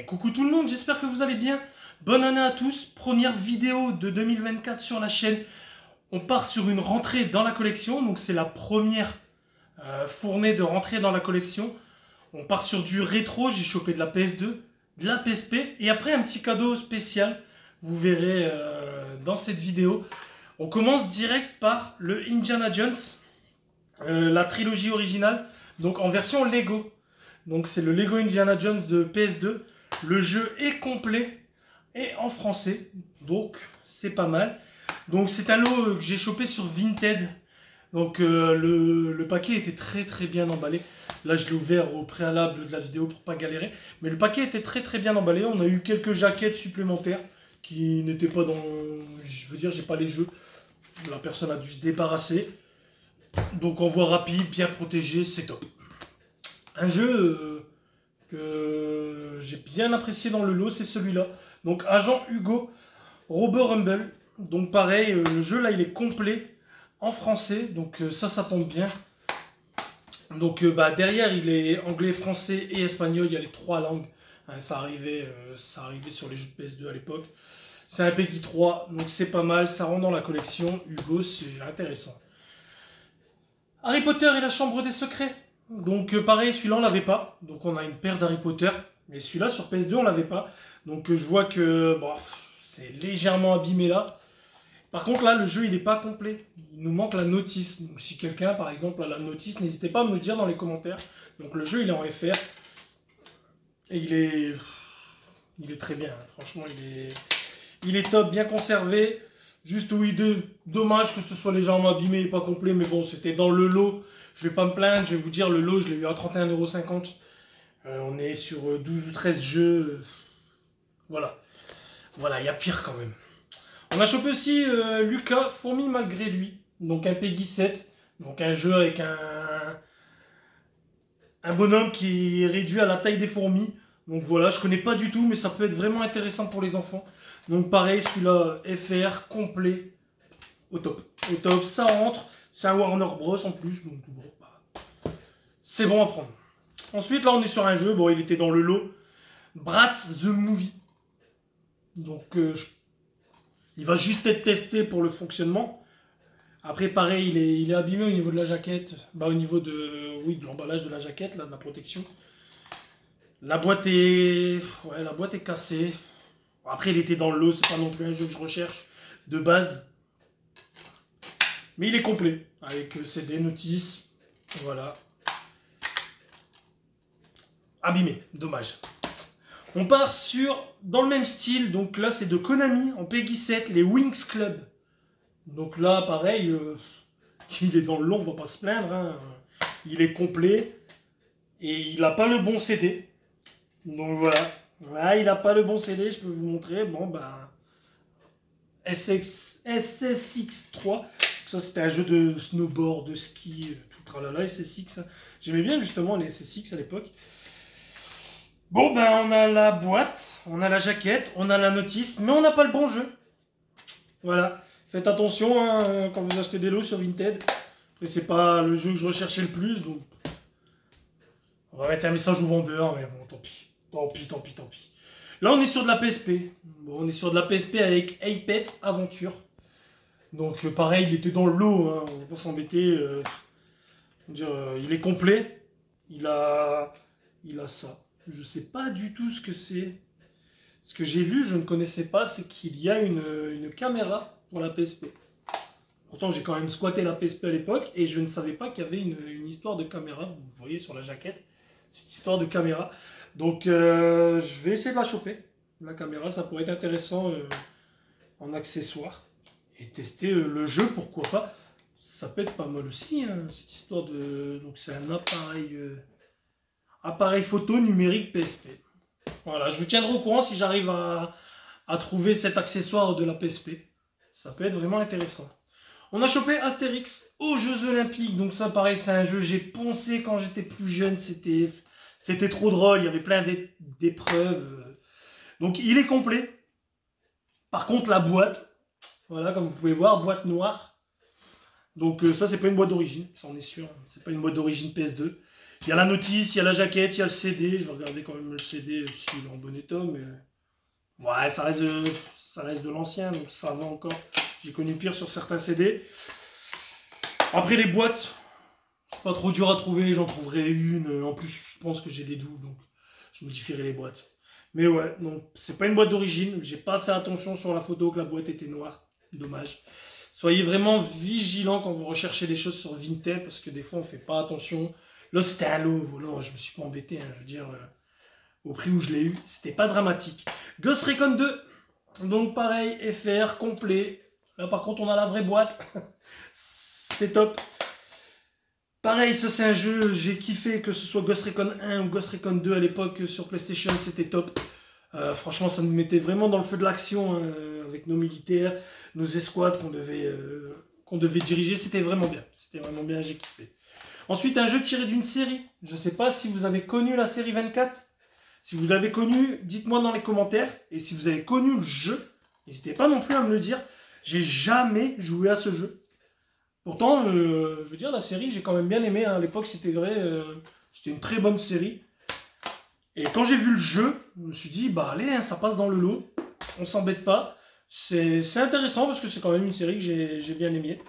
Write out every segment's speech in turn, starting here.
Coucou tout le monde, j'espère que vous allez bien. Bonne année à tous. Première vidéo de 2024 sur la chaîne. On part sur une rentrée dans la collection. Donc c'est la première fournée de rentrée dans la collection. On part sur du rétro. J'ai chopé de la PS2, de la PSP. Et après un petit cadeau spécial. Vous verrez dans cette vidéo. On commence direct par le Indiana Jones. La trilogie originale. Donc en version Lego. Donc c'est le Lego Indiana Jones de PS2. Le jeu est complet et en français. Donc c'est pas mal. Donc c'est un lot que j'ai chopé sur Vinted. Donc le paquet était très bien emballé. Là je l'ai ouvert au préalable de la vidéo pour pas galérer. Mais le paquet était très bien emballé. On a eu quelques jaquettes supplémentaires qui n'étaient pas dans... Je veux dire, j'ai pas les jeux. La personne a dû se débarrasser. Donc envoi rapide, bien protégé, c'est top. Un jeu que j'ai bien apprécié dans le lot, c'est celui-là. Donc Agent Hugo, Robert Rumble. Donc pareil, le jeu là il est complet en français. Donc ça tombe bien. Donc derrière il est anglais, français et espagnol. Il y a les trois langues. Hein, ça arrivait sur les jeux de PS2 à l'époque. C'est un Peggy 3, donc c'est pas mal. Ça rentre dans la collection. Hugo, c'est intéressant. Harry Potter et la Chambre des Secrets. Donc pareil, celui-là on l'avait pas. Donc on a une paire d'Harry Potter. Mais celui-là sur PS2 on l'avait pas. Donc je vois que bon, c'est légèrement abîmé là. Par contre là le jeu il n'est pas complet. Il nous manque la notice. Donc si quelqu'un par exemple a la notice, n'hésitez pas à me le dire dans les commentaires. Donc le jeu il est en FR. Et il est très bien. Franchement il est top, bien conservé. Juste oui, dommage que ce soit légèrement abîmé et pas complet. Mais bon, c'était dans le lot. Je vais pas me plaindre, je vais vous dire, le lot, je l'ai eu à 31,50 €. On est sur 12 ou 13 jeux. Voilà, il y a pire quand même. On a chopé aussi Lucas, Fourmi malgré lui. Donc un Peggy 7. Donc un jeu avec un bonhomme qui est réduit à la taille des fourmis. Donc voilà, je connais pas du tout, mais ça peut être vraiment intéressant pour les enfants. Donc pareil, celui-là, FR, complet. Au top. Au top, ça rentre. C'est un Warner Bros en plus, donc bon, c'est bon à prendre. Ensuite, là, on est sur un jeu, bon, il était dans le lot. Bratz the Movie. Donc, il va juste être testé pour le fonctionnement. Après, pareil, il est abîmé au niveau de la jaquette. Au niveau de l'emballage de la jaquette, là, de la protection. La boîte est cassée. Après, il était dans le lot, c'est pas non plus un jeu que je recherche de base. Mais il est complet, avec CD, notice, voilà. Abîmé, dommage. On part dans le même style, donc là c'est de Konami, en Peggy 7, les Wings Club. Donc là, pareil, il est dans le lot, on va pas se plaindre. Hein. Il est complet, et il n'a pas le bon CD. Donc voilà. Voilà, il n'a pas le bon CD, je peux vous montrer. Bon, SSX3. Ça, c'était un jeu de snowboard, de ski, tout tralala, SSX. J'aimais bien justement les SSX à l'époque. Bon, on a la boîte, on a la jaquette, on a la notice, mais on n'a pas le bon jeu. Voilà. Faites attention hein, quand vous achetez des lots sur Vinted. Et c'est pas le jeu que je recherchais le plus, donc on va mettre un message au vendeur, mais bon, tant pis. Tant pis. Là, on est sur de la PSP. Bon, on est sur de la PSP avec Apex Aventure. Donc, pareil, il était dans le lot. Hein, on va pas s'embêter. Il est complet. Il a ça. Je sais pas du tout ce que c'est. Ce que j'ai vu, je ne connaissais pas, c'est qu'il y a une caméra pour la PSP. Pourtant, j'ai quand même squatté la PSP à l'époque et je ne savais pas qu'il y avait une histoire de caméra. Vous voyez sur la jaquette, cette histoire de caméra. Donc, je vais essayer de la choper. La caméra, ça pourrait être intéressant en accessoire. Et tester le jeu, pourquoi pas. Ça peut être pas mal aussi, hein, cette histoire de... Donc, c'est un appareil photo numérique PSP. Voilà, je vous tiendrai au courant si j'arrive à trouver cet accessoire de la PSP. Ça peut être vraiment intéressant. On a chopé Astérix aux Jeux Olympiques. Donc ça, pareil, c'est un jeu, j'ai poncé quand j'étais plus jeune. C'était trop drôle, il y avait plein d'épreuves. Donc il est complet. Par contre, la boîte, voilà, comme vous pouvez voir, boîte noire. Donc ça, c'est pas une boîte d'origine, ça on est sûr. C'est pas une boîte d'origine PS2. Il y a la notice, il y a la jaquette, il y a le CD. Je vais regarder quand même le CD s'il est en bon état, mais... Ouais, ça reste de l'ancien, donc ça va encore. J'ai connu pire sur certains CD. Après, les boîtes, c'est pas trop dur à trouver, j'en trouverai une. En plus, je pense que j'ai des doux, donc je modifierai les boîtes. Mais ouais, donc c'est pas une boîte d'origine. J'ai pas fait attention sur la photo que la boîte était noire. Dommage. Soyez vraiment vigilants quand vous recherchez des choses sur Vinted, parce que des fois, on fait pas attention. Là, c'était un lot, voilà, je me suis pas embêté, hein, je veux dire... au prix où je l'ai eu, c'était pas dramatique. Ghost Recon 2, donc pareil, FR, complet. Là par contre on a la vraie boîte, c'est top. Pareil, ça c'est un jeu, j'ai kiffé, que ce soit Ghost Recon 1 ou Ghost Recon 2 à l'époque sur PlayStation, c'était top. Franchement ça nous mettait vraiment dans le feu de l'action, avec nos militaires, nos escouades qu'on devait diriger, c'était vraiment bien, j'ai kiffé. Ensuite un jeu tiré d'une série, je sais pas si vous avez connu la série 24. Si vous l'avez connu, dites-moi dans les commentaires. Et si vous avez connu le jeu, n'hésitez pas non plus à me le dire. J'ai jamais joué à ce jeu. Pourtant, je veux dire, la série, j'ai quand même bien aimé. Hein. À l'époque, c'était vrai, c'était une très bonne série. Et quand j'ai vu le jeu, je me suis dit, bah allez, hein, ça passe dans le lot. On s'embête pas. C'est intéressant parce que c'est quand même une série que j'ai bien aimé.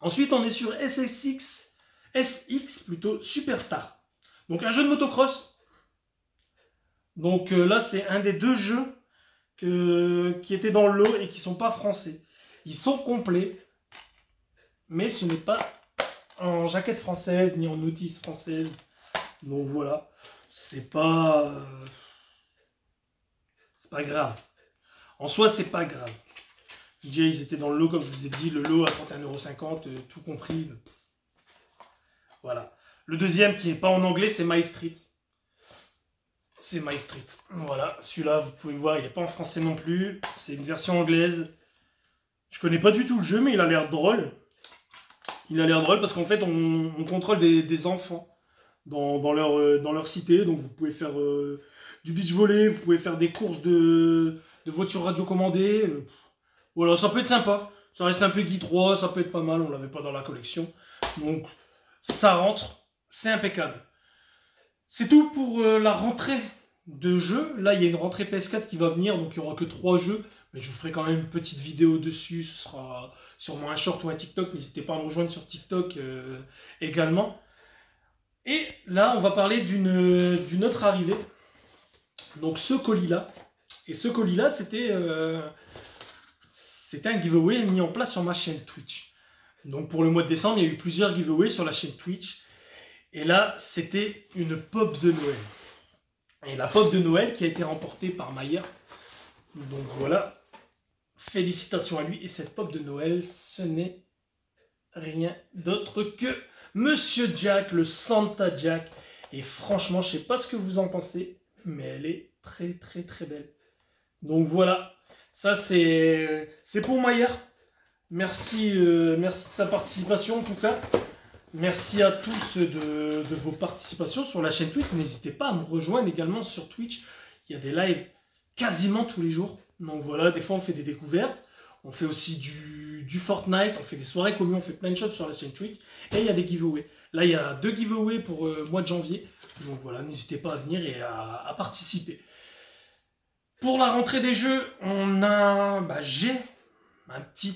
Ensuite, on est sur SX plutôt, Superstar. Donc un jeu de motocross. Donc là c'est un des deux jeux qui étaient dans le lot et qui ne sont pas français. Ils sont complets, mais ce n'est pas en jaquette française ni en notice française. Donc voilà, c'est pas grave. En soi c'est pas grave. Déjà ils étaient dans le lot comme je vous ai dit, le lot à 31,50 €, tout compris. Voilà. Le deuxième qui n'est pas en anglais, c'est My Street. C'est My Street. Voilà, celui-là, vous pouvez voir, il n'est pas en français non plus. C'est une version anglaise. Je connais pas du tout le jeu, mais il a l'air drôle. Il a l'air drôle parce qu'en fait, on contrôle des enfants dans leur cité. Donc vous pouvez faire du beach volley, vous pouvez faire des courses de voitures radiocommandées. Voilà, ça peut être sympa. Ça reste un Peggy 3, ça peut être pas mal. On l'avait pas dans la collection. Donc ça rentre. C'est impeccable. C'est tout pour la rentrée de jeux. Là, il y a une rentrée PS4 qui va venir, donc il n'y aura que 3 jeux. Mais je vous ferai quand même une petite vidéo dessus. Ce sera sûrement un short ou un TikTok. N'hésitez pas à me rejoindre sur TikTok également. Et là, on va parler d'une autre arrivée. Donc ce colis-là. Et ce colis-là, c'était un giveaway mis en place sur ma chaîne Twitch. Donc pour le mois de décembre, il y a eu plusieurs giveaways sur la chaîne Twitch. Et là, c'était une pop de Noël. Et la pop de Noël qui a été remportée par Maillard. Donc voilà, félicitations à lui. Et cette pop de Noël, ce n'est rien d'autre que Monsieur Jack, le Santa Jack. Et franchement, je ne sais pas ce que vous en pensez, mais elle est très très très belle. Donc voilà, ça c'est pour Maillard. Merci, merci de sa participation en tout cas. Merci à tous de vos participations sur la chaîne Twitch. N'hésitez pas à me rejoindre également sur Twitch. Il y a des lives quasiment tous les jours. Donc voilà, des fois on fait des découvertes. On fait aussi du Fortnite. On fait des soirées communes. On fait plein de choses sur la chaîne Twitch. Et il y a des giveaways. Là, il y a 2 giveaways pour le mois de janvier. Donc voilà, n'hésitez pas à venir et à participer. Pour la rentrée des jeux, on a... j'ai... un petit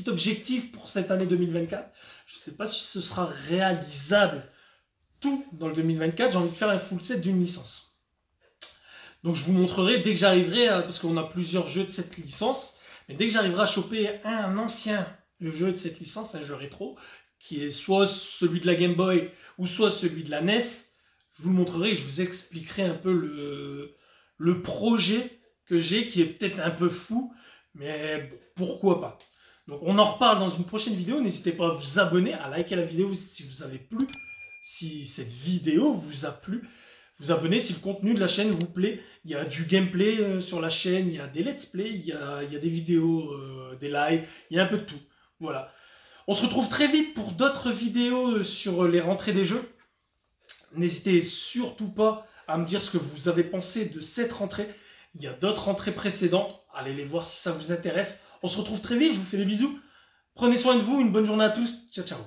objectif pour cette année 2024. Je ne sais pas si ce sera réalisable tout dans le 2024. J'ai envie de faire un full set d'une licence. Donc je vous montrerai dès que j'arriverai, parce qu'on a plusieurs jeux de cette licence, mais dès que j'arriverai à choper un ancien jeu de cette licence, un jeu rétro, qui est soit celui de la Game Boy ou soit celui de la NES, je vous le montrerai et je vous expliquerai un peu le projet que j'ai, qui est peut-être un peu fou, mais bon, pourquoi pas. Donc on en reparle dans une prochaine vidéo. N'hésitez pas à vous abonner, à liker la vidéo si vous avez plu, si cette vidéo vous a plu. Vous abonner si le contenu de la chaîne vous plaît. Il y a du gameplay sur la chaîne, il y a des let's play, il y a des vidéos, des lives, il y a un peu de tout. Voilà. On se retrouve très vite pour d'autres vidéos sur les rentrées des jeux. N'hésitez surtout pas à me dire ce que vous avez pensé de cette rentrée. Il y a d'autres rentrées précédentes. Allez les voir si ça vous intéresse. On se retrouve très vite. Je vous fais des bisous. Prenez soin de vous, une bonne journée à tous. Ciao, ciao.